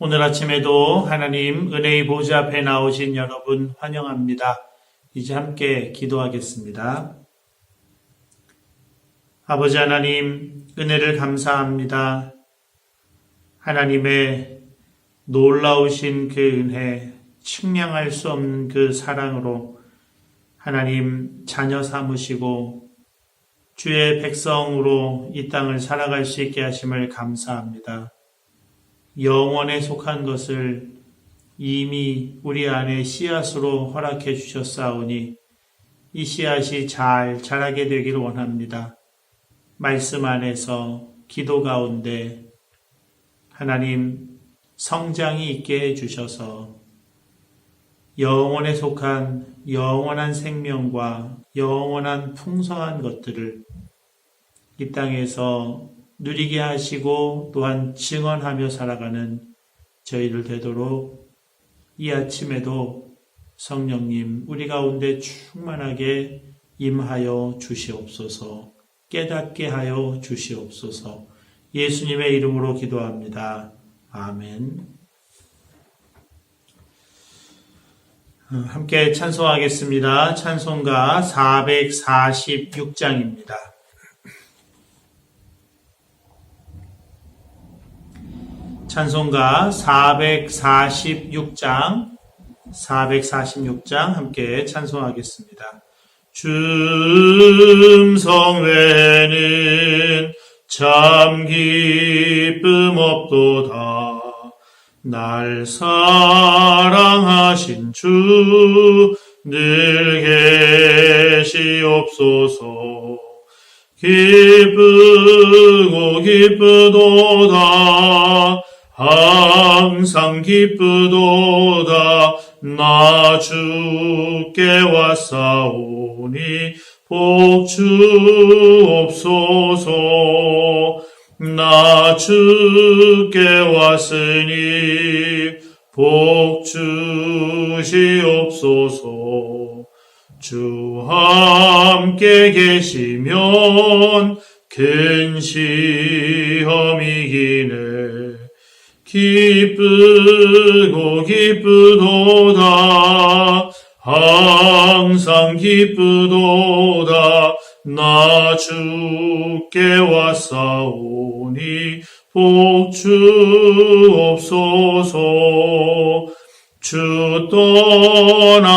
오늘 아침에도 하나님 은혜의 보좌 앞에 나오신 여러분 환영합니다. 이제 함께 기도하겠습니다. 아버지 하나님, 은혜를 감사합니다. 하나님의 놀라우신 그 은혜, 측량할 수 없는 그 사랑으로 하나님 자녀 삼으시고 주의 백성으로 이 땅을 살아갈 수 있게 하심을 감사합니다. 영원에 속한 것을 이미 우리 안에 씨앗으로 허락해 주셨사오니 이 씨앗이 잘 자라게 되기를 원합니다. 말씀 안에서 기도 가운데 하나님 성장이 있게 해주셔서 영원에 속한 영원한 생명과 영원한 풍성한 것들을 이 땅에서 누리게 하시고 또한 증언하며 살아가는 저희들 되도록 이 아침에도 성령님 우리 가운데 충만하게 임하여 주시옵소서, 깨닫게 하여 주시옵소서. 예수님의 이름으로 기도합니다. 아멘. 함께 찬송하겠습니다. 찬송가 446장입니다. 찬송가 446장 함께 찬송하겠습니다. 줌성 외에는 참 기쁨 없도다. 날 사랑하신 주 늘 계시옵소서. 기쁘고 기쁘도다. 항상 기쁘도다. 나 주께 왔사오니 복 주옵소서. 나 주께 왔으니 복 주시옵소서. 주 함께 계시면 큰 시험 이기네. 기쁘고 기쁘도다. 항상 기쁘도다. 나 주께 왔사오니 복 주옵소서. 주 떠나가시면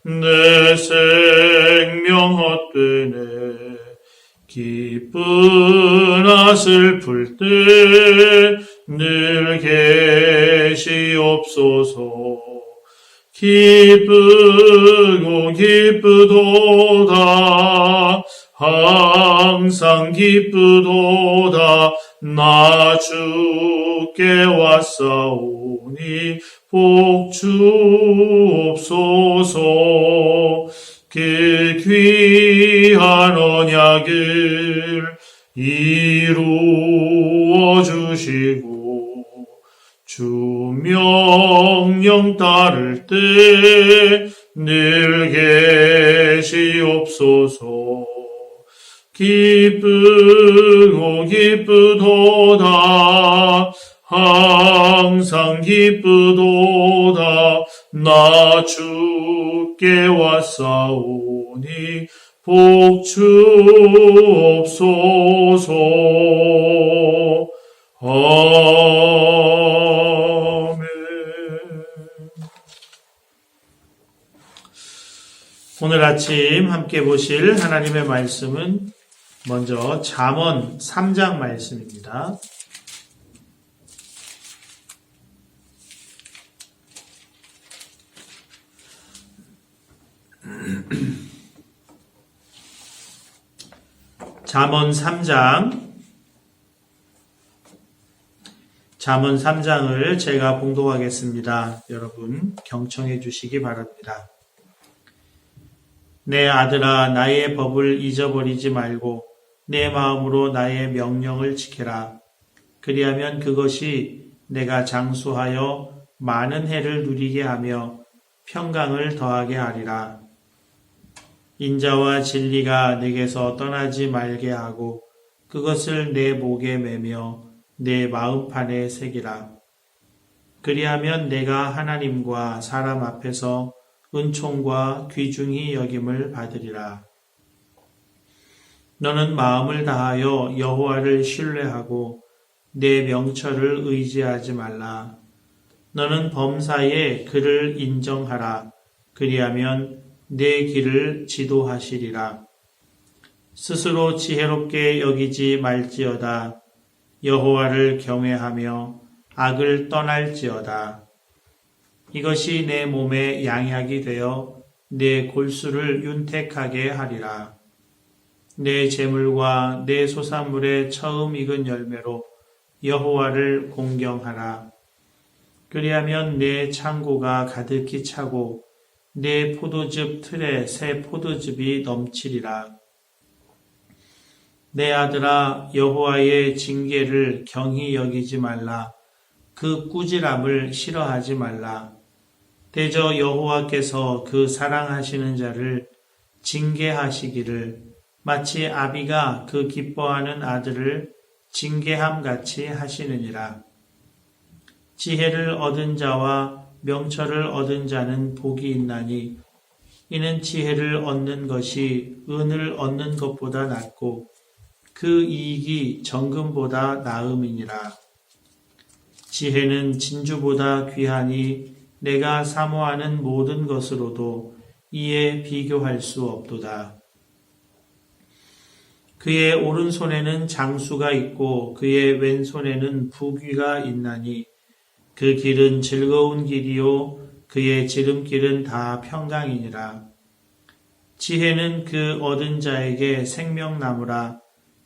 내 생명 헛되네. 기쁘나 슬플 때 늘 계시옵소서. 기쁘고 기쁘도다. 항상 기쁘도다. 나 주께 왔사오니 복 주옵소서. 그 귀한 언약을 이루어 주시고 주 명령 따를 때 늘 계시옵소서. 기쁘고 기쁘도다. 항상 기쁘도다. 나 주께 왔사오니 복 주옵소서. 아멘. 오늘 아침 함께 보실 하나님의 말씀은 먼저 잠언 3장 말씀입니다. 잠언 3장을 제가 봉독하겠습니다. 여러분 경청해 주시기 바랍니다. 내 아들아, 나의 법을 잊어버리지 말고 내 마음으로 나의 명령을 지켜라. 그리하면 그것이 내가 장수하여 많은 해를 누리게 하며 평강을 더하게 하리라. 인자와 진리가 내게서 떠나지 말게 하고 그것을 내 목에 매며 내 마음판에 새기라. 그리하면 내가 하나님과 사람 앞에서 은총과 귀중히 여김을 받으리라. 너는 마음을 다하여 여호와를 신뢰하고 내 명철을 의지하지 말라. 너는 범사에 그를 인정하라. 그리하면 내 길을 지도하시리라. 스스로 지혜롭게 여기지 말지어다. 여호와를 경외하며 악을 떠날지어다. 이것이 내 몸에 양약이 되어 내 골수를 윤택하게 하리라. 내 재물과 내 소산물의 처음 익은 열매로 여호와를 공경하라. 그리하면 내 창고가 가득히 차고 내 포도즙 틀에 새 포도즙이 넘치리라. 내 아들아, 여호와의 징계를 경히 여기지 말라. 그 꾸지람을 싫어하지 말라. 대저 여호와께서 그 사랑하시는 자를 징계하시기를 마치 아비가 그 기뻐하는 아들을 징계함같이 하시느니라. 지혜를 얻은 자와 명철을 얻은 자는 복이 있나니 이는 지혜를 얻는 것이 은을 얻는 것보다 낫고 그 이익이 정금보다 나음이니라. 지혜는 진주보다 귀하니 내가 사모하는 모든 것으로도 이에 비교할 수 없도다. 그의 오른손에는 장수가 있고 그의 왼손에는 부귀가 있나니 그 길은 즐거운 길이요 그의 지름길은 다 평강이니라. 지혜는 그 얻은 자에게 생명나무라.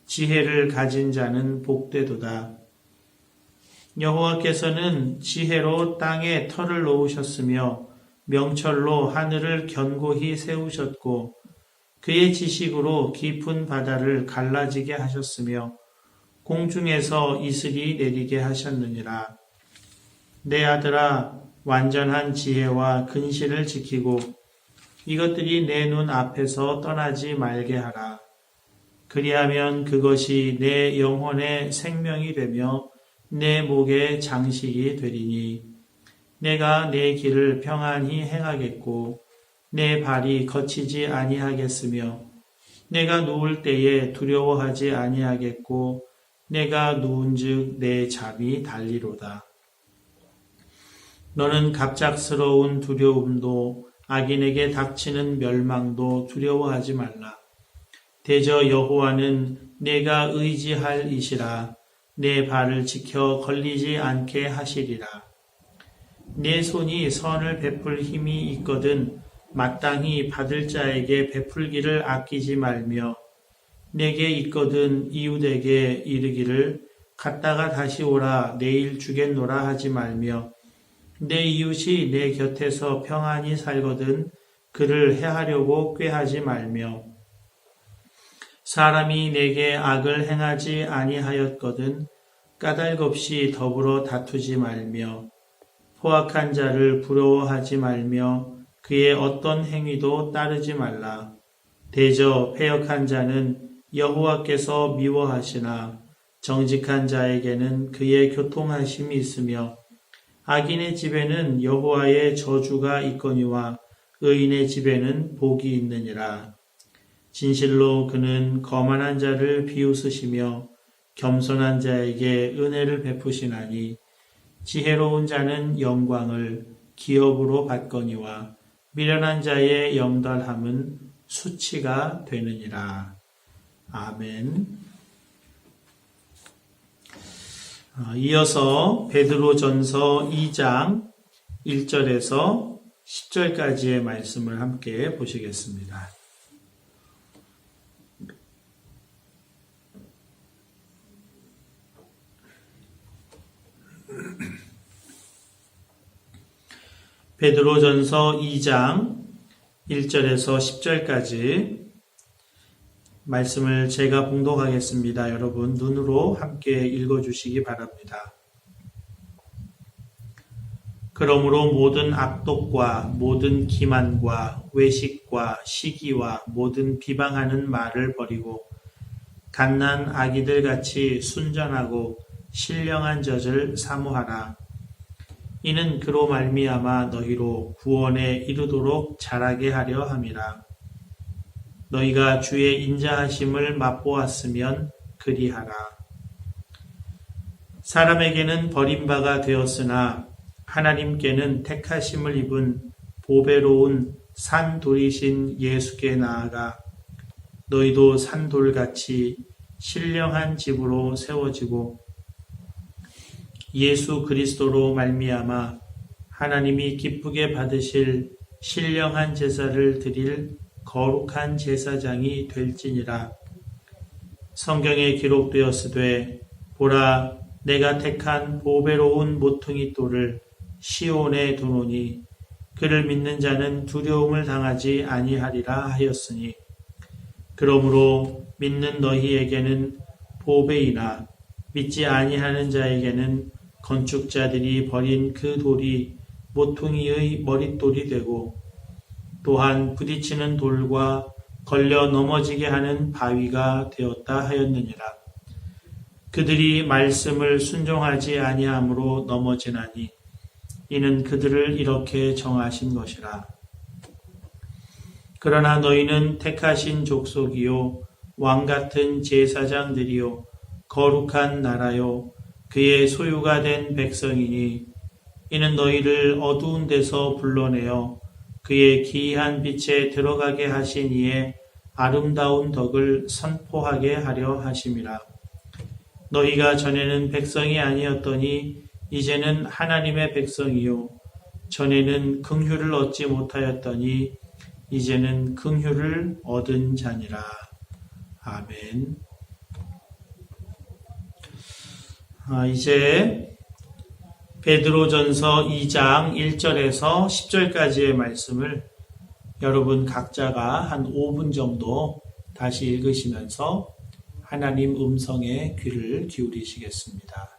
지혜를 가진 자는 복되도다. 여호와께서는 지혜로 땅에 터를 놓으셨으며 명철로 하늘을 견고히 세우셨고 그의 지식으로 깊은 바다를 갈라지게 하셨으며 공중에서 이슬이 내리게 하셨느니라. 내 아들아, 완전한 지혜와 근실을 지키고 이것들이 내 눈 앞에서 떠나지 말게 하라. 그리하면 그것이 내 영혼의 생명이 되며 내 목의 장식이 되리니 내가 내 길을 평안히 행하겠고 내 발이 거치지 아니하겠으며 내가 누울 때에 두려워하지 아니하겠고 내가 누운즉 내 잠이 달리로다. 너는 갑작스러운 두려움도 악인에게 닥치는 멸망도 두려워하지 말라. 대저 여호와는 내가 의지할 이시라. 내 발을 지켜 걸리지 않게 하시리라. 내 손이 선을 베풀 힘이 있거든 마땅히 받을 자에게 베풀기를 아끼지 말며 내게 있거든 이웃에게 이르기를 갔다가 다시 오라 내일 주겠노라 하지 말며 내 이웃이 내 곁에서 평안히 살거든 그를 해하려고 꾀하지 말며 사람이 내게 악을 행하지 아니하였거든 까닭없이 더불어 다투지 말며 포악한 자를 부러워하지 말며 그의 어떤 행위도 따르지 말라. 대저 패역한 자는 여호와께서 미워하시나 정직한 자에게는 그의 교통하심이 있으며 악인의 집에는 여호와의 저주가 있거니와 의인의 집에는 복이 있느니라. 진실로 그는 거만한 자를 비웃으시며 겸손한 자에게 은혜를 베푸시나니 지혜로운 자는 영광을 기업으로 받거니와 미련한 자의 영달함은 수치가 되느니라. 아멘. 이어서 베드로전서 2장 1절에서 10절까지의 말씀을 함께 보시겠습니다. 베드로전서 2장 1절에서 10절까지 말씀을 제가 봉독하겠습니다. 여러분 눈으로 함께 읽어주시기 바랍니다. 그러므로 모든 악독과 모든 기만과 외식과 시기와 모든 비방하는 말을 버리고 갓난 아기들같이 순전하고 신령한 젖을 사모하라. 이는 그로 말미암아 너희로 구원에 이르도록 자라게 하려 함이라. 너희가 주의 인자하심을 맛보았으면 그리하라. 사람에게는 버림바가 되었으나 하나님께는 택하심을 입은 보배로운 산돌이신 예수께 나아가 너희도 산돌같이 신령한 집으로 세워지고 예수 그리스도로 말미암아 하나님이 기쁘게 받으실 신령한 제사를 드릴 거룩한 제사장이 될지니라. 성경에 기록되었으되 보라 내가 택한 보배로운 모퉁이 돌을 시온에 두노니 그를 믿는 자는 두려움을 당하지 아니하리라 하였으니 그러므로 믿는 너희에게는 보배이나 믿지 아니하는 자에게는 건축자들이 버린 그 돌이 모퉁이의 머릿돌이 되고 또한 부딪히는 돌과 걸려 넘어지게 하는 바위가 되었다 하였느니라. 그들이 말씀을 순종하지 아니함으로 넘어지나니 이는 그들을 이렇게 정하신 것이라. 그러나 너희는 택하신 족속이요 왕같은 제사장들이요 거룩한 나라요 그의 소유가 된 백성이니 이는 너희를 어두운 데서 불러내어 그의 기이한 빛에 들어가게 하신 이의 아름다운 덕을 선포하게 하려 하심이라. 너희가 전에는 백성이 아니었더니 이제는 하나님의 백성이요 전에는 긍휼을 얻지 못하였더니 이제는 긍휼을 얻은 자니라. 아멘. 이제 베드로전서 2장 1절에서 10절까지의 말씀을 여러분 각자가 한 5분 정도 다시 읽으시면서 하나님 음성에 귀를 기울이시겠습니다.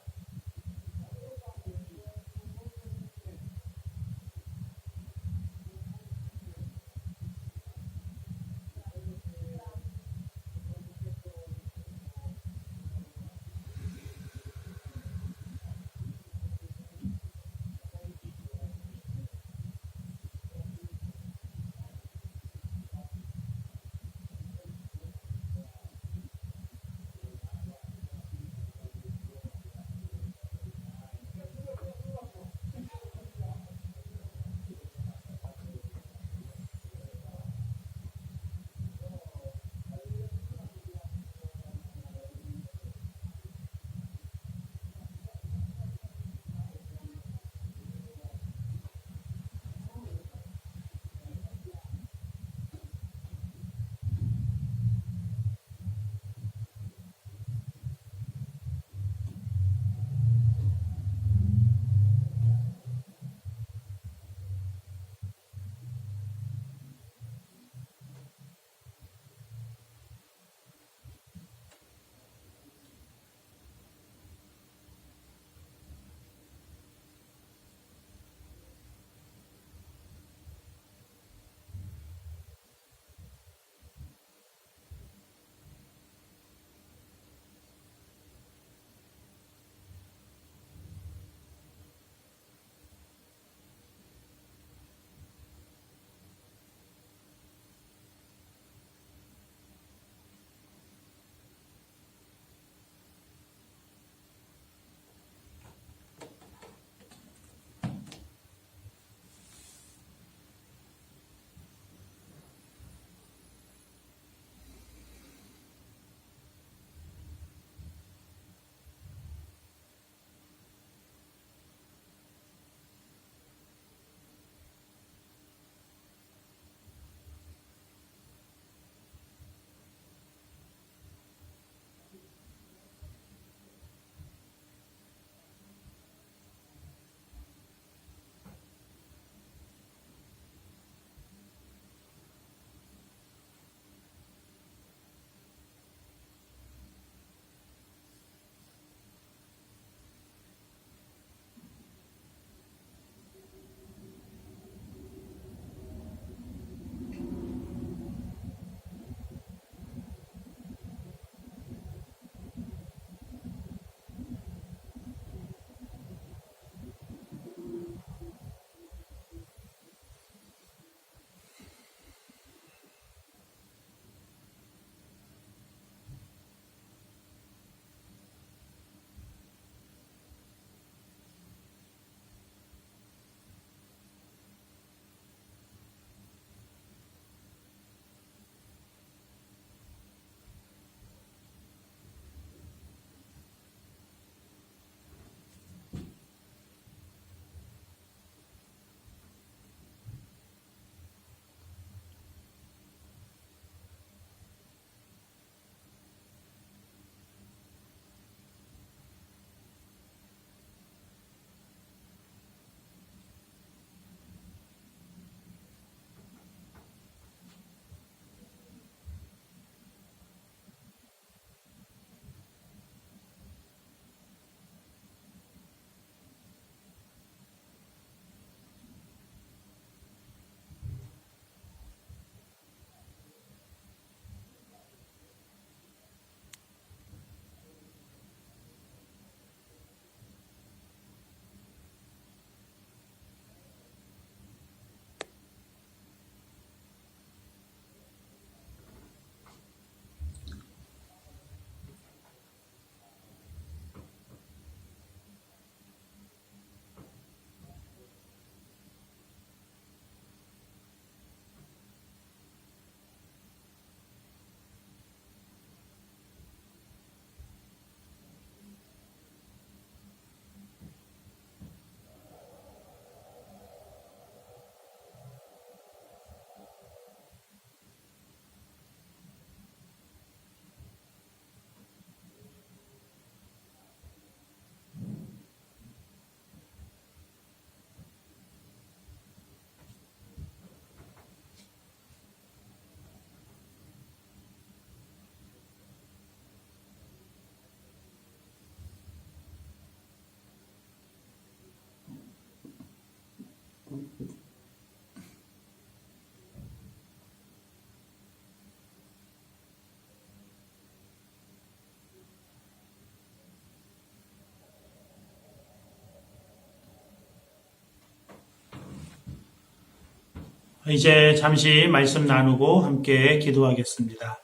이제 잠시 말씀 나누고 함께 기도하겠습니다.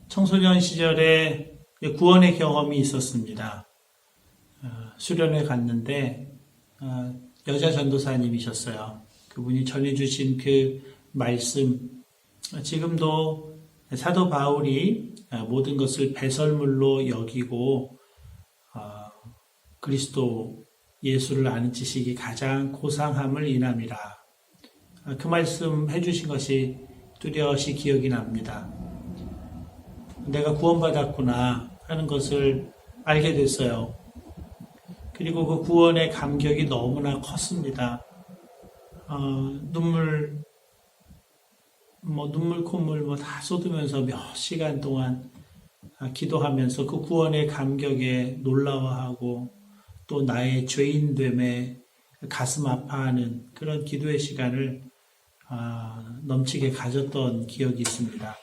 청소년 시절에 구원의 경험이 있었습니다. 수련회 갔는데 여자 전도사님이셨어요. 그분이 전해주신 그 말씀, 지금도 사도 바울이 모든 것을 배설물로 여기고 그리스도 예수를 아는 지식이 가장 고상함을 인함이라. 그 말씀 해주신 것이 뚜렷이 기억이 납니다. 내가 구원받았구나 하는 것을 알게 됐어요. 그리고 그 구원의 감격이 너무나 컸습니다. 눈물, 콧물 다 쏟으면서 몇 시간 동안 기도하면서 그 구원의 감격에 놀라워하고 또 나의 죄인됨에 가슴 아파하는 그런 기도의 시간을 넘치게 가졌던 기억이 있습니다.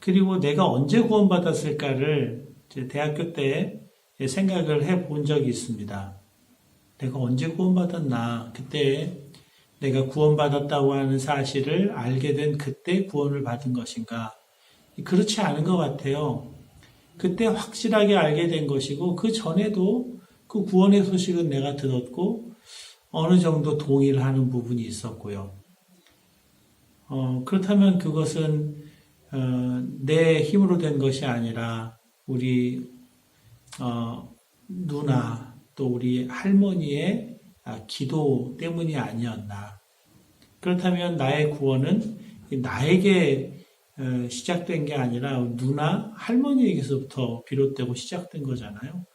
그리고 내가 언제 구원받았을까를 대학교 때 생각을 해본 적이 있습니다. 내가 언제 구원받았나? 그때 내가 구원받았다고 하는 사실을 알게 된 그때 구원을 받은 것인가? 그렇지 않은 것 같아요. 그때 확실하게 알게 된 것이고 그 전에도 그 구원의 소식은 내가 들었고 어느 정도 동의를 하는 부분이 있었고요. 그렇다면 그것은 내 힘으로 된 것이 아니라 우리 누나 또 우리 할머니의 기도 때문이 아니었나. 그렇다면 나의 구원은 나에게 시작된 게 아니라 누나 할머니에게서부터 비롯되고 시작된 거잖아요.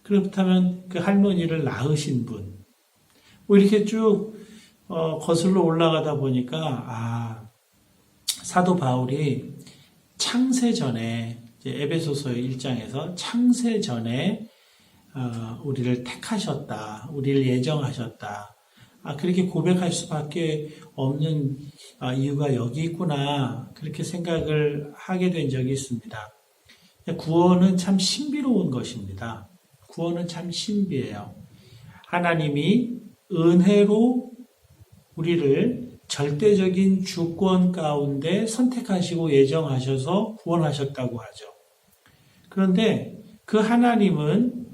그렇다면 그 할머니를 낳으신 분, 이렇게 쭉 거슬러 올라가다 보니까 사도 바울이 창세 전에 에베소서 1장에서 창세 전에 우리를 택하셨다, 우리를 예정하셨다. 그렇게 고백할 수밖에 없는 이유가 여기 있구나. 그렇게 생각을 하게 된 적이 있습니다. 구원은 참 신비로운 것입니다. 구원은 참 신비해요. 하나님이 은혜로 우리를 절대적인 주권 가운데 선택하시고 예정하셔서 구원하셨다고 하죠. 그런데 그 하나님은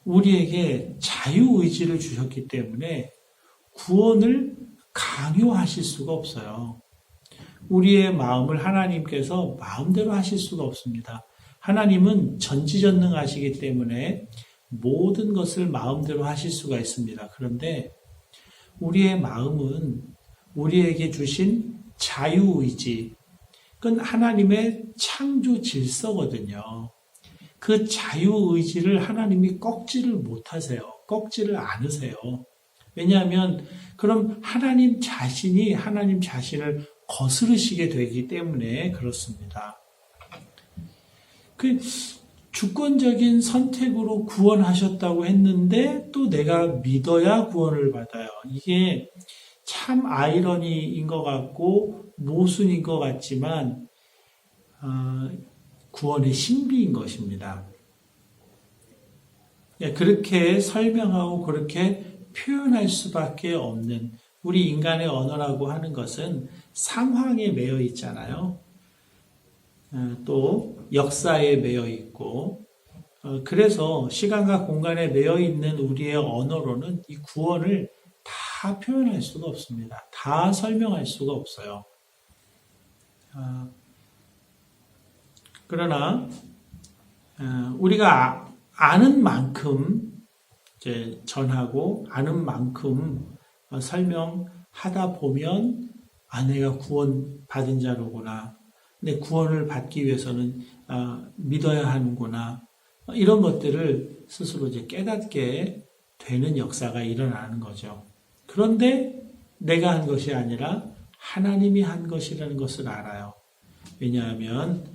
우리에게 자유의지를 주셨기 때문에 구원을 강요하실 수가 없어요. 우리의 마음을 하나님께서 마음대로 하실 수가 없습니다. 하나님은 전지전능하시기 때문에 모든 것을 마음대로 하실 수가 있습니다. 그런데 우리의 마음은 우리에게 주신 자유의지, 그건 하나님의 창조 질서거든요. 그 자유의지를 하나님이 꺾지를 못하세요. 꺾지를 않으세요. 왜냐하면 그럼 하나님 자신이 하나님 자신을 거스르시게 되기 때문에 그렇습니다. 그 주권적인 선택으로 구원하셨다고 했는데 또 내가 믿어야 구원을 받아요. 이게 참 아이러니인 것 같고 모순인 것 같지만 구원의 신비인 것입니다. 그렇게 설명하고 그렇게 표현할 수밖에 없는 우리 인간의 언어라고 하는 것은 상황에 매여 있잖아요. 또 역사에 매여 있고 그래서 시간과 공간에 매여 있는 우리의 언어로는 이 구원을 다 표현할 수가 없습니다. 다 설명할 수가 없어요. 그러나 우리가 아는 만큼 이제 전하고 아는 만큼 설명하다 보면 내가 구원 받은 자로구나. 내 구원을 받기 위해서는 믿어야 하는구나. 이런 것들을 스스로 이제 깨닫게 되는 역사가 일어나는 거죠. 그런데 내가 한 것이 아니라 하나님이 한 것이라는 것을 알아요. 왜냐하면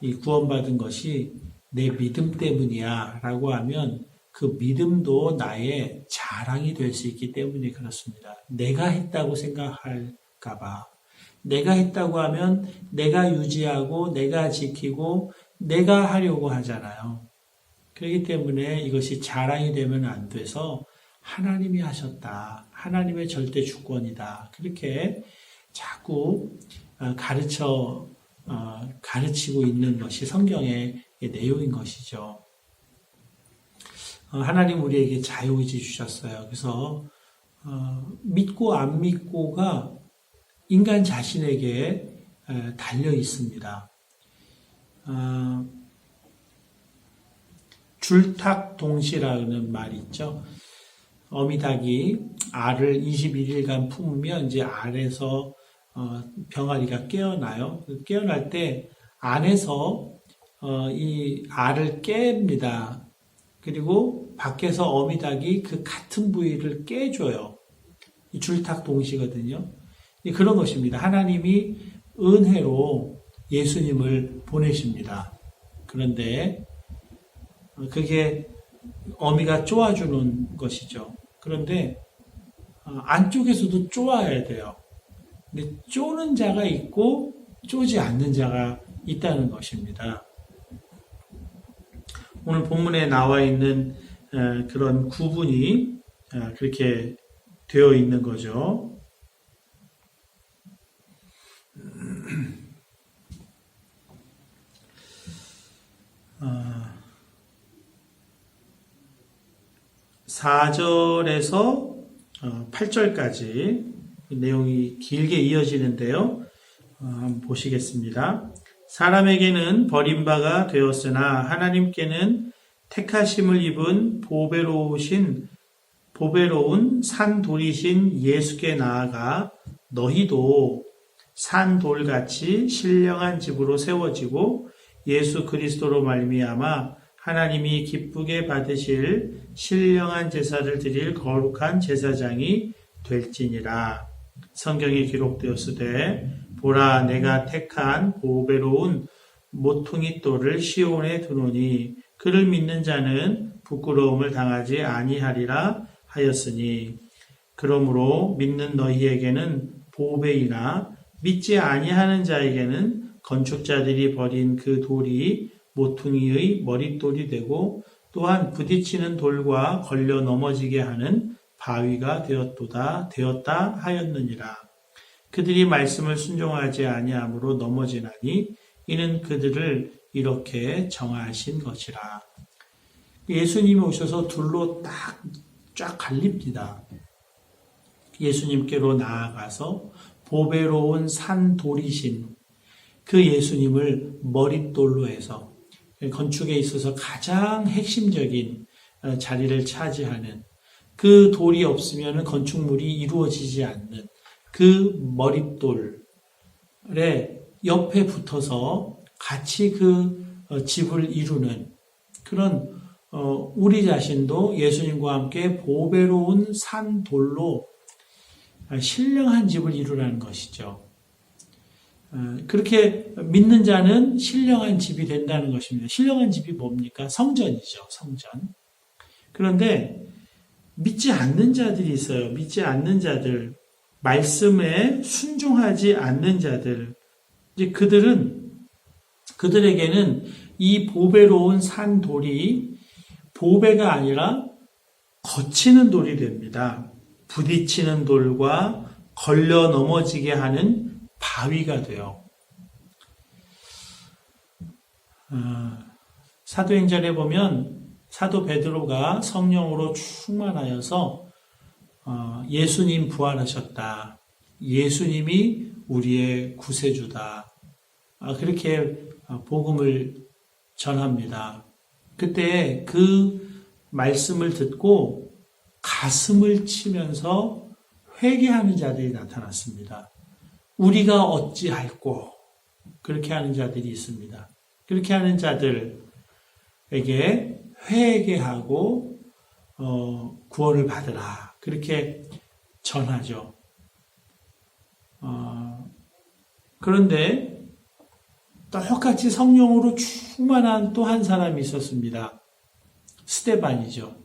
이 구원받은 것이 내 믿음 때문이야 라고 하면 그 믿음도 나의 자랑이 될 수 있기 때문에 그렇습니다. 내가 했다고 생각할까 봐. 내가 했다고 하면 내가 유지하고 내가 지키고 내가 하려고 하잖아요. 그렇기 때문에 이것이 자랑이 되면 안 돼서 하나님이 하셨다. 하나님의 절대 주권이다. 그렇게 자꾸 가르치고 있는 것이 성경의 내용인 것이죠. 하나님 우리에게 자유의지 주셨어요. 그래서 믿고 안 믿고가 인간 자신에게 달려 있습니다. 줄탁동시라는 말이 있죠. 어미닭이 알을 21일간 품으면 이제 알에서 병아리가 깨어나요. 깨어날 때 안에서 이 알을 깹니다. 그리고 밖에서 어미닭이 그 같은 부위를 깨줘요. 이 줄탁동시거든요. 그런 것입니다. 하나님이 은혜로 예수님을 보내십니다. 그런데 그게 어미가 쪼아주는 것이죠. 그런데 안쪽에서도 쪼아야 돼요. 근데 쪼는 자가 있고 쪼지 않는 자가 있다는 것입니다. 오늘 본문에 나와 있는 그런 구분이 그렇게 되어 있는 거죠. 4절에서 8절까지 내용이 길게 이어지는데요. 한번 보시겠습니다. 사람에게는 버림바가 되었으나 하나님께는 택하심을 입은 보배로운 산돌이신 예수께 나아가 너희도 산돌같이 신령한 집으로 세워지고 예수 그리스도로 말미암아 하나님이 기쁘게 받으실 신령한 제사를 드릴 거룩한 제사장이 될지니라. 성경에 기록되었으되 보라 내가 택한 보배로운 모퉁이 돌을 시온에 두노니 그를 믿는 자는 부끄러움을 당하지 아니하리라 하였으니 그러므로 믿는 너희에게는 보배이나 믿지 아니하는 자에게는 건축자들이 버린 그 돌이 모퉁이의 머릿돌이 되고 또한 부딪히는 돌과 걸려 넘어지게 하는 바위가 되었다 하였느니라. 그들이 말씀을 순종하지 아니함으로 넘어지나니 이는 그들을 이렇게 정하신 것이라. 예수님이 오셔서 둘로 쫙 갈립니다. 예수님께로 나아가서 보배로운 산돌이신 그 예수님을 머릿돌로 해서 건축에 있어서 가장 핵심적인 자리를 차지하는 그 돌이 없으면 건축물이 이루어지지 않는 그 머릿돌에 옆에 붙어서 같이 그 집을 이루는 그런 우리 자신도 예수님과 함께 보배로운 산돌로 신령한 집을 이루라는 것이죠. 그렇게 믿는 자는 신령한 집이 된다는 것입니다. 신령한 집이 뭡니까? 성전이죠. 성전. 그런데 믿지 않는 자들이 있어요. 믿지 않는 자들, 말씀에 순종하지 않는 자들. 이제 그들에게는 이 보배로운 산돌이 보배가 아니라 거치는 돌이 됩니다. 부딪히는 돌과 걸려 넘어지게 하는 바위가 돼요. 사도행전에 보면 사도 베드로가 성령으로 충만하여서 예수님 부활하셨다. 예수님이 우리의 구세주다. 그렇게 복음을 전합니다. 그때 그 말씀을 듣고 가슴을 치면서 회개하는 자들이 나타났습니다. 우리가 어찌할꼬 그렇게 하는 자들이 있습니다. 그렇게 하는 자들에게 회개하고 구원을 받으라 그렇게 전하죠. 그런데 똑같이 성령으로 충만한 또 한 사람이 있었습니다. 스데반이죠.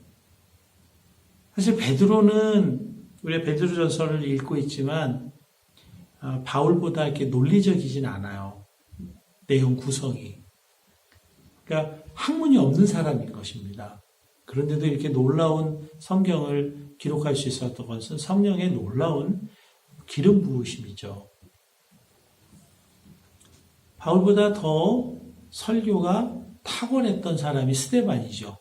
사실 베드로는 우리가 베드로전서를 읽고 있지만 바울보다 이렇게 논리적이진 않아요. 내용 구성이. 그러니까 학문이 없는 사람인 것입니다. 그런데도 이렇게 놀라운 성경을 기록할 수 있었던 것은 성령의 놀라운 기름 부으심이죠. 바울보다 더 설교가 탁월했던 사람이 스데반이죠.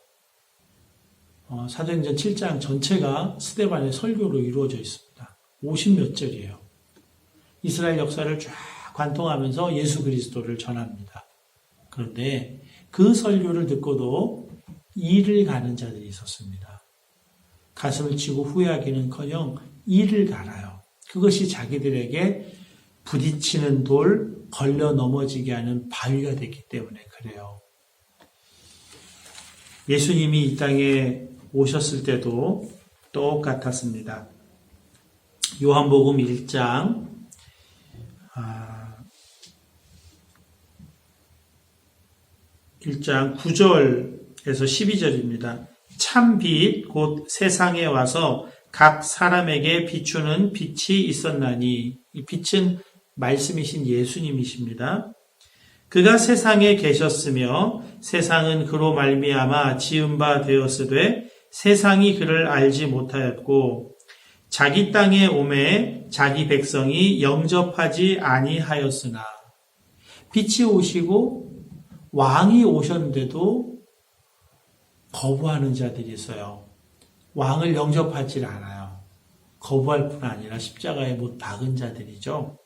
사도행전 7장 전체가 스데반의 설교로 이루어져 있습니다. 50몇 절이에요. 이스라엘 역사를 쫙 관통하면서 예수 그리스도를 전합니다. 그런데 그 설교를 듣고도 이를 가는 자들이 있었습니다. 가슴을 치고 후회하기는커녕 이를 갈아요. 그것이 자기들에게 부딪히는 돌, 걸려 넘어지게 하는 바위가 됐기 때문에 그래요. 예수님이 이 땅에 오셨을 때도 똑같았습니다. 요한복음 1장 9절에서 12절입니다. 참 빛 곧 세상에 와서 각 사람에게 비추는 빛이 있었나니, 이 빛은 말씀이신 예수님이십니다. 그가 세상에 계셨으며 세상은 그로 말미암아 지은 바 되었으되 세상이 그를 알지 못하였고 자기 땅에 오매 자기 백성이 영접하지 아니하였으나, 빛이 오시고 왕이 오셨는데도 거부하는 자들이 있어요. 왕을 영접하지 않아요. 거부할 뿐 아니라 십자가에 못 박은 자들이죠.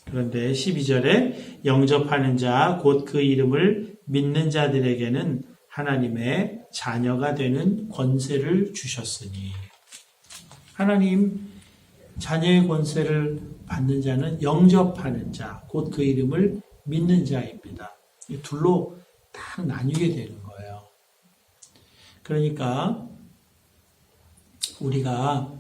그런데 12절에 영접하는 자, 곧 그 이름을 믿는 자들에게는 하나님의 자녀가 되는 권세를 주셨으니, 하나님 자녀의 권세를 받는 자는 영접하는 자, 곧 그 이름을 믿는 자입니다. 이 둘로 딱 나뉘게 되는 거예요. 그러니까 우리가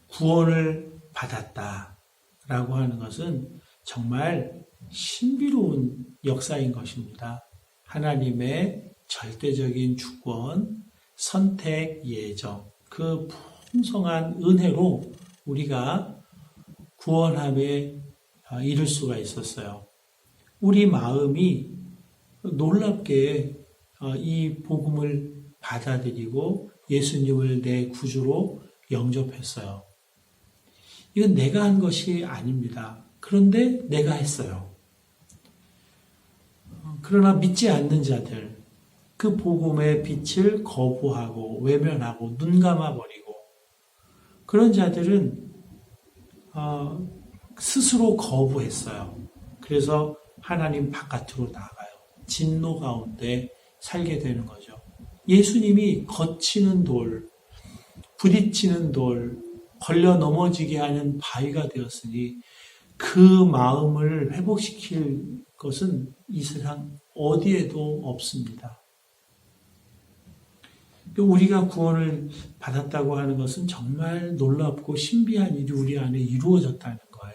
구원을 받았다라고 하는 것은 정말 신비로운 역사인 것입니다. 하나님의 절대적인 주권, 선택, 예정, 그 풍성한 은혜로 우리가 구원함에 이를 수가 있었어요. 우리 마음이 놀랍게 이 복음을 받아들이고 예수님을 내 구주로 영접했어요. 이건 내가 한 것이 아닙니다. 그런데 내가 했어요. 그러나 믿지 않는 자들, 그 복음의 빛을 거부하고 외면하고 눈 감아버리고, 그런 자들은 스스로 거부했어요. 그래서 하나님 바깥으로 나가요. 진노 가운데 살게 되는 거죠. 예수님이 거치는 돌, 부딪히는 돌, 걸려 넘어지게 하는 바위가 되었으니 그 마음을 회복시킬 것은 이 세상 어디에도 없습니다. 우리가 구원을 받았다고 하는 것은 정말 놀랍고 신비한 일이 우리 안에 이루어졌다는 거예요.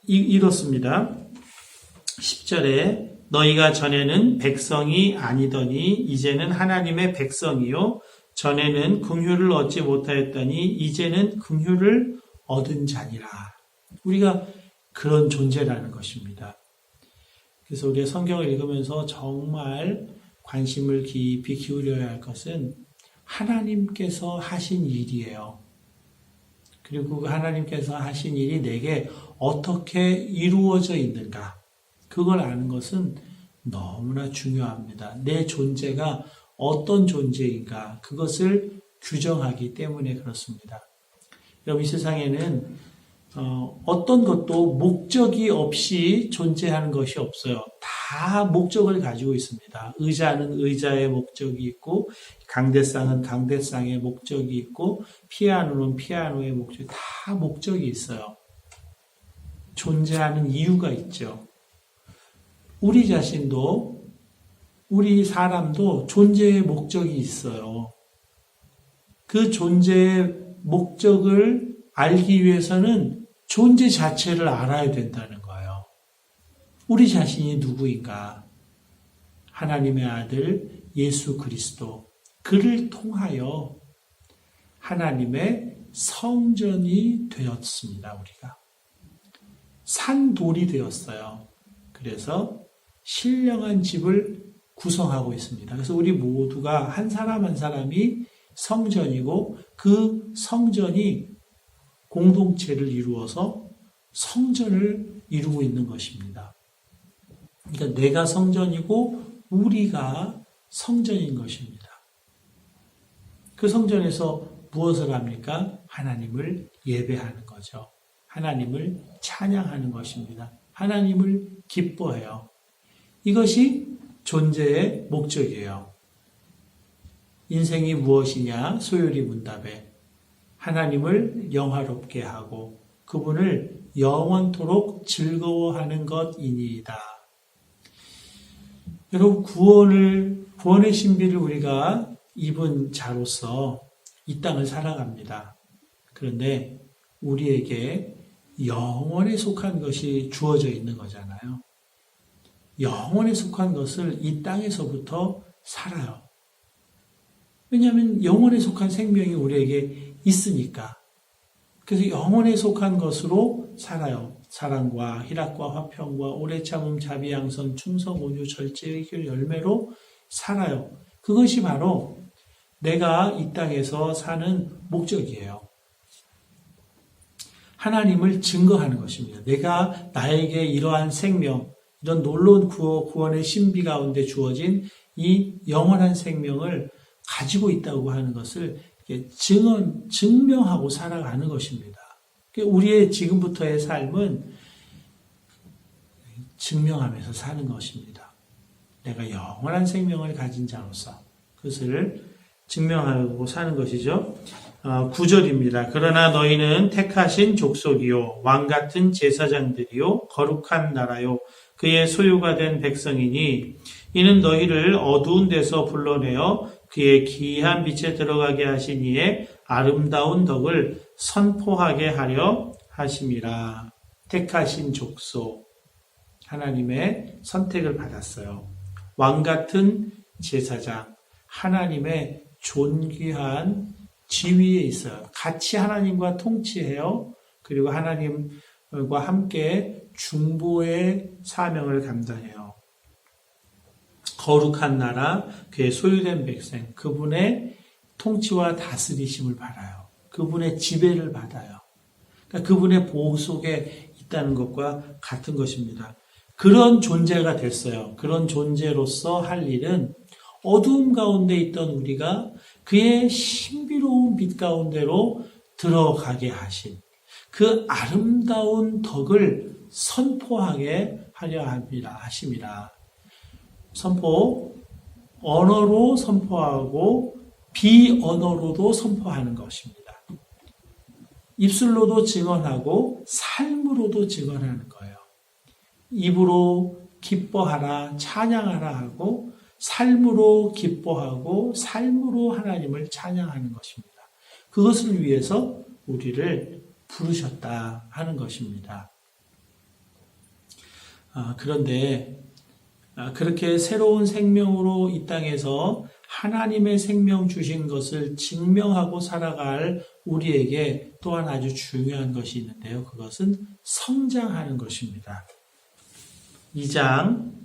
이렇습니다. 10절에 너희가 전에는 백성이 아니더니 이제는 하나님의 백성이요 전에는 긍휼을 얻지 못하였더니 이제는 긍휼을 얻은 자니라. 우리가 그런 존재라는 것입니다. 그래서 우리가 성경을 읽으면서 정말 관심을 깊이 기울여야 할 것은 하나님께서 하신 일이에요. 그리고 그 하나님께서 하신 일이 내게 어떻게 이루어져 있는가, 그걸 아는 것은 너무나 중요합니다. 내 존재가 어떤 존재인가, 그것을 규정하기 때문에 그렇습니다. 여러분, 이 세상에는 어떤 것도 목적이 없이 존재하는 것이 없어요. 다 목적을 가지고 있습니다. 의자는 의자의 목적이 있고, 강대상은 강대상의 목적이 있고, 피아노는 피아노의 목적이, 다 목적이 있어요. 존재하는 이유가 있죠. 우리 자신도, 우리 사람도 존재의 목적이 있어요. 그 존재의 목적을 알기 위해서는 존재 자체를 알아야 된다는 거예요. 우리 자신이 누구인가? 하나님의 아들 예수 그리스도, 그를 통하여 하나님의 성전이 되었습니다. 우리가 산돌이 되었어요. 그래서 신령한 집을 구성하고 있습니다. 그래서 우리 모두가 한 사람 한 사람이 성전이고 그 성전이 공동체를 이루어서 성전을 이루고 있는 것입니다. 그러니까 내가 성전이고 우리가 성전인 것입니다. 그 성전에서 무엇을 합니까? 하나님을 예배하는 거죠. 하나님을 찬양하는 것입니다. 하나님을 기뻐해요. 이것이 존재의 목적이에요. 인생이 무엇이냐? 소요리 문답에 하나님을 영화롭게 하고 그분을 영원토록 즐거워하는 것이니이다. 여러분, 구원의 신비를 우리가 입은 자로서 이 땅을 살아갑니다. 그런데 우리에게 영원에 속한 것이 주어져 있는 거잖아요. 영원에 속한 것을 이 땅에서부터 살아요. 왜냐하면 영원에 속한 생명이 우리에게 있으니까. 그래서 영원에 속한 것으로 살아요. 사랑과 희락과 화평과 오래 참음 자비 양선 충성 온유 절제 의결 열매로 살아요. 그것이 바로 내가 이 땅에서 사는 목적이에요. 하나님을 증거하는 것입니다. 내가 나에게 이러한 생명, 이런 놀라운 구원의 신비 가운데 주어진 이 영원한 생명을 가지고 있다고 하는 것을 증명하고 살아가는 것입니다. 우리의 지금부터의 삶은 증명하면서 사는 것입니다. 내가 영원한 생명을 가진 자로서 그것을 증명하고 사는 것이죠. 9절입니다. 그러나 너희는 택하신 족속이요 왕같은 제사장들이요 거룩한 나라요 그의 소유가 된 백성이니 이는 너희를 어두운 데서 불러내어 그의 기이한 빛에 들어가게 하신 이의 아름다운 덕을 선포하게 하려 하심이라. 택하신 족속, 하나님의 선택을 받았어요. 왕같은 제사장, 하나님의 존귀한 지위에 있어요. 같이 하나님과 통치해요. 그리고 하나님과 함께 중보의 사명을 감당해요. 거룩한 나라, 그의 소유된 백성, 그분의 통치와 다스리심을 받아요. 그분의 지배를 받아요. 그러니까 그분의 보호 속에 있다는 것과 같은 것입니다. 그런 존재가 됐어요. 그런 존재로서 할 일은 어두움 가운데 있던 우리가 그의 신비로운 빛 가운데로 들어가게 하신 그 아름다운 덕을 선포하게 하려 하심이라. 언어로 선포하고 비언어로도 선포하는 것입니다. 입술로도 증언하고 삶으로도 증언하는 거예요. 입으로 기뻐하라, 찬양하라 하고 삶으로 기뻐하고 삶으로 하나님을 찬양하는 것입니다. 그것을 위해서 우리를 부르셨다 하는 것입니다. 그런데 그렇게 새로운 생명으로 이 땅에서 하나님의 생명 주신 것을 증명하고 살아갈 우리에게 또한 아주 중요한 것이 있는데요. 그것은 성장하는 것입니다. 2장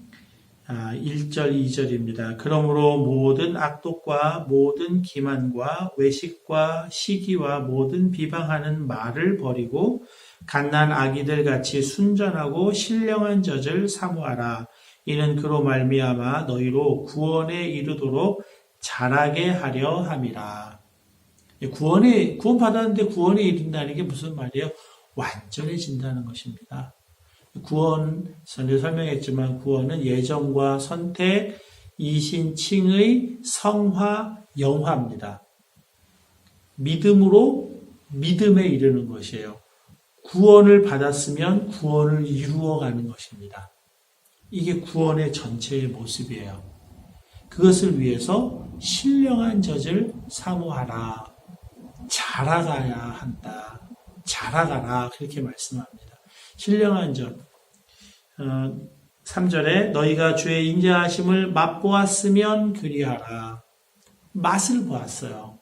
1절 2절입니다. 그러므로 모든 악독과 모든 기만과 외식과 시기와 모든 비방하는 말을 버리고 갓난 아기들 같이 순전하고 신령한 젖을 사모하라. 이는 그로 말미암아 너희로 구원에 이르도록 자라게 하려 함이라. 구원 받았는데 구원에 이른다는 게 무슨 말이에요? 완전해진다는 것입니다. 구원, 전에 설명했지만 구원은 예정과 선택, 이신칭의 성화, 영화입니다. 믿음으로 믿음에 이르는 것이에요. 구원을 받았으면 구원을 이루어가는 것입니다. 이게 구원의 전체의 모습이에요. 그것을 위해서 신령한 젖을 사모하라. 자라가야 한다. 자라가라. 그렇게 말씀합니다. 신령한 젖. 3절에 너희가 주의 인자하심을 맛보았으면 그리하라. 맛을 보았어요.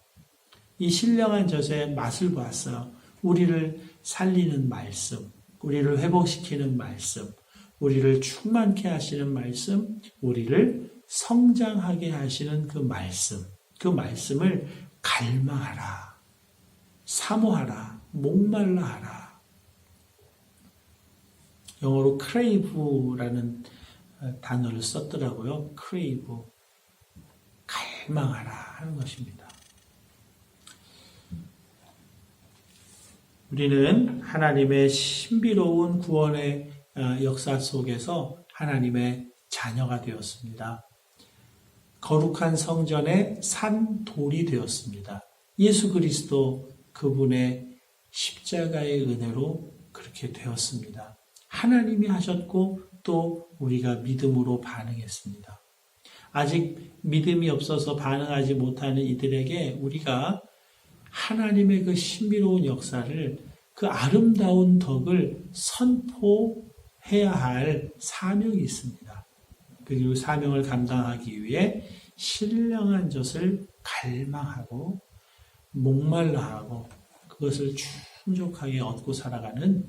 이 신령한 젖의 맛을 보았어요. 우리를 살리는 말씀, 우리를 회복시키는 말씀, 우리를 충만케 하시는 말씀, 우리를 성장하게 하시는 그 말씀을 갈망하라, 사모하라, 목말라 하라. 영어로 crave라는 단어를 썼더라고요. crave, 갈망하라 하는 것입니다. 우리는 하나님의 신비로운 구원의 역사 속에서 하나님의 자녀가 되었습니다. 거룩한 성전의 산 돌이 되었습니다. 예수 그리스도 그분의 십자가의 은혜로 그렇게 되었습니다. 하나님이 하셨고 또 우리가 믿음으로 반응했습니다. 아직 믿음이 없어서 반응하지 못하는 이들에게 우리가 하나님의 그 신비로운 역사를, 그 아름다운 덕을 선포해야 할 사명이 있습니다. 그리고 사명을 감당하기 위해 신령한 젖을 갈망하고 목말라하고 그것을 충족하게 얻고 살아가는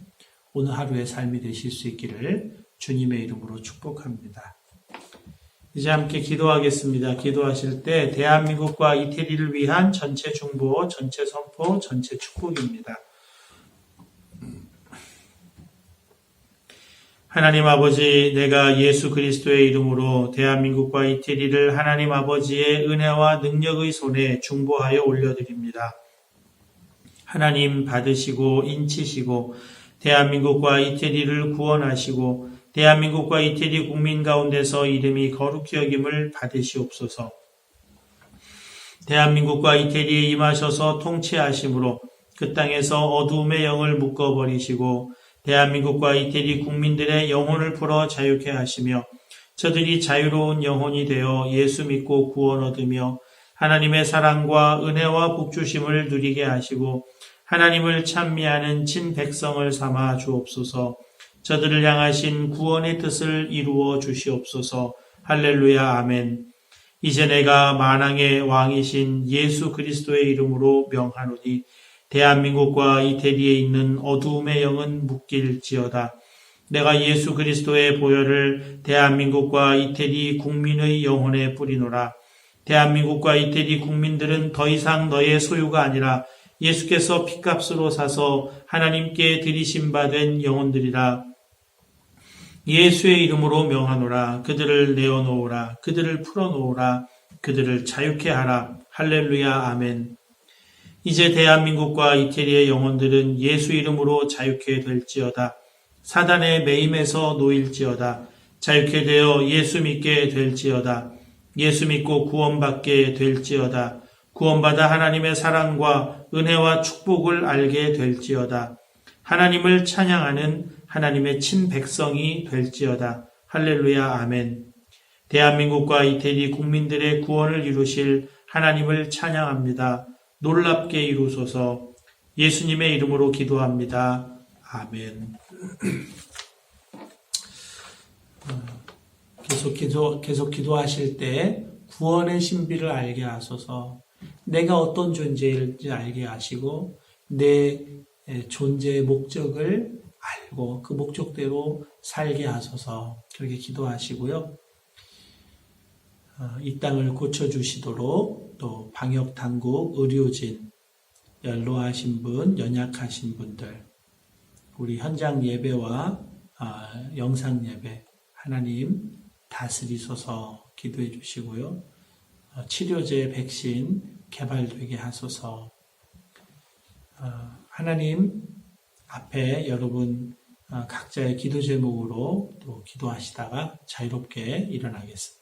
오늘 하루의 삶이 되실 수 있기를 주님의 이름으로 축복합니다. 이제 함께 기도하겠습니다. 기도하실 때 대한민국과 이태리를 위한 전체 중보, 전체 선포, 전체 축복입니다. 하나님 아버지, 내가 예수 그리스도의 이름으로 대한민국과 이태리를 하나님 아버지의 은혜와 능력의 손에 중보하여 올려드립니다. 하나님 받으시고 인치시고 대한민국과 이태리를 구원하시고 대한민국과 이태리 국민 가운데서 이름이 거룩히 여김을 받으시옵소서. 대한민국과 이태리에 임하셔서 통치하심으로 그 땅에서 어두움의 영을 묶어버리시고 대한민국과 이태리 국민들의 영혼을 풀어 자유케 하시며 저들이 자유로운 영혼이 되어 예수 믿고 구원 얻으며 하나님의 사랑과 은혜와 복주심을 누리게 하시고 하나님을 찬미하는 친백성을 삼아 주옵소서. 저들을 향하신 구원의 뜻을 이루어 주시옵소서. 할렐루야, 아멘. 이제 내가 만왕의 왕이신 예수 그리스도의 이름으로 명하노니 대한민국과 이태리에 있는 어두움의 영은 묶일지어다. 내가 예수 그리스도의 보혈을 대한민국과 이태리 국민의 영혼에 뿌리노라. 대한민국과 이태리 국민들은 더 이상 너의 소유가 아니라 예수께서 핏값으로 사서 하나님께 드리심 받은 영혼들이라. 예수의 이름으로 명하노라. 그들을 내어놓으라. 그들을 풀어놓으라. 그들을 자유케 하라. 할렐루야, 아멘. 이제 대한민국과 이태리의 영혼들은 예수 이름으로 자유케 될지어다. 사단의 매임에서 놓일지어다. 자유케 되어 예수 믿게 될지어다. 예수 믿고 구원받게 될지어다. 구원받아 하나님의 사랑과 은혜와 축복을 알게 될지어다. 하나님을 찬양하는 하나님의 친백성이 될지어다. 할렐루야, 아멘. 대한민국과 이태리 국민들의 구원을 이루실 하나님을 찬양합니다. 놀랍게 이루소서. 예수님의 이름으로 기도합니다. 아멘. 계속 기도하실 때 구원의 신비를 알게 하소서. 내가 어떤 존재일지 알게 하시고 내 존재의 목적을 알고 그 목적대로 살게 하소서. 그렇게 기도하시고요. 이 땅을 고쳐주시도록 또 방역당국, 의료진, 연로하신 분, 연약하신 분들, 우리 현장 예배와 영상 예배 하나님 다스리소서 기도해 주시고요. 치료제, 백신 개발되게 하소서. 하나님 앞에 여러분 각자의 기도 제목으로 또 기도하시다가 자유롭게 일어나겠습니다.